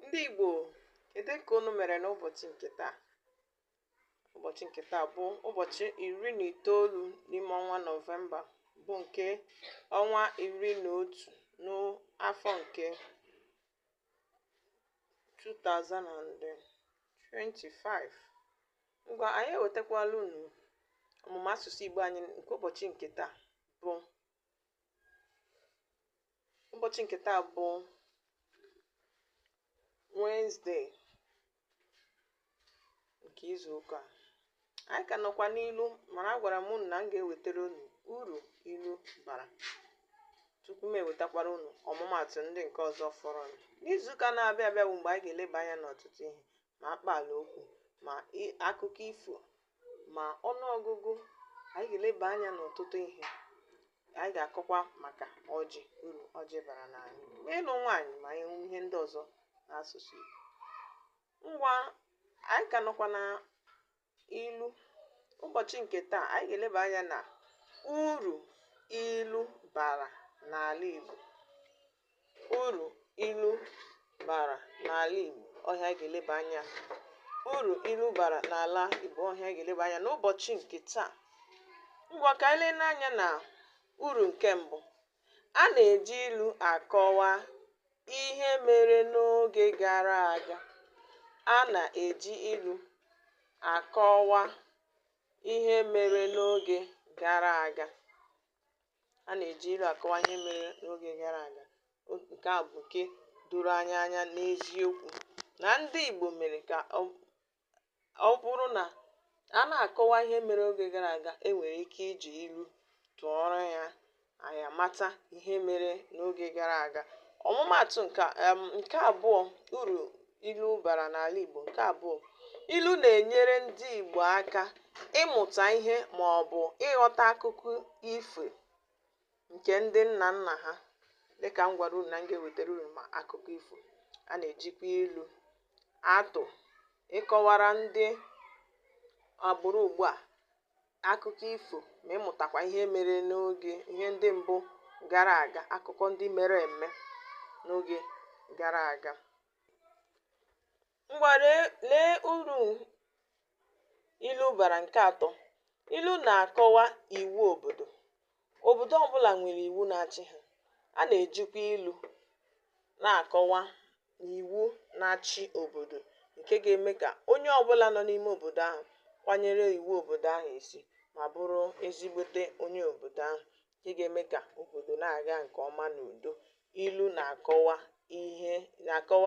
Ndị Igbo, kedu ka unu mere n'ụbọchị nke taa? Ụbọchị nke taa bụ ụbọchị 19 n'ime ọnwa Nọvemba, bụ nke ọnwa 11 n'afọ nke 2025. Ngwa anyị ewetakwala unu ọmụmụ asụsụ Igbo anyị nke ụbọchị nke taa bụ Wednesday nke izu ụka. Anyị ka nọkwa n'ilu, mana agwara m unu na m ga-ewetara unu uru ilu bara tupu m ewetakwara unu ọmụmatụ ndị nke ọzọ fọrọ. N'izu ụka na-abịa abịa bụ mgbe anyị ga-eleba anya n'ọtụtụ ihe, ma akpaala okwu, ma akụkọ ifo, ma ọnụọgụgụ. Anyị ga-eleba anya n'ọtụtụ ihe. Anyị ga-akọkwa maka ọjị, uru ọjị bara n'anyị, n'ịlụ nwaanyị, ma ihe ndị ọzọ n'asụsụ Igbo. Ngwa anyị ka nọkwa na ilu. Ụbọchị nke taa anyị ga-eleba anya na uru ilu bara n'ala Igbo. Uru ilu bara n'ala Igbo ọhịa anyị ga-eleba anya. Uru ilu bara n'ala Igbo ọhịa anyị ga-eleba anya n'ụbọchị nke taa. Ngwa ka anyị lee anya na uru nke mbụ. A na-eji ilu akọwa ihe mere n'oge gara aga. A na-eji ilu akọwa ihe mere n'oge gara aga. A na-eji ilu akọwa ihe mere n'oge gara aga. Nke a bụ nke doro anya n'eziokwu na ndị Igbo mere ka ọ bụrụ na a na-akọwa ihe mere oge gara aga, enwere ike iji ilu tụọrọ ya, anyị amata ihe mere n'oge gara aga. Ọmụmatụ nke abụọ, uru ilu bara n'ala Igbo. Nke abụọ, ilu na-enyere ndị Igbo aka ịmụta ihe ma ọ bụ ịghọta akụkọ ifo nke ndị nna nna ha. Dịka m gwara unu na m ga-ewetara unu ma akụkọ ifo. A na-ejikwa ilu atụ ịkọwara ndị agbụrụ ugbu a akụkọ ifo, ma ịmụtakwa ihe mere n'oge, ihe ndị mbụ gara aga, akụkọ ndị mere eme n'oge gara aga. Ngwa lee uru ilu bara nke atọ. Ilu na-akọwa iwu obodo. Obodo ọbụla nwere iwu na-achị ha. A na-ejikwa ilu na-akọwa iwu na-achị obodo, nke ga-eme ka onye ọbụla nọ n'ime obodo ahụ kwanyere iwu obodo ahụ isi, ma bụrụ ezigbote onye obodo ahụ, nke ga-eme ka obodo na-aga nke ọma n'udo. Ilu na-akọwa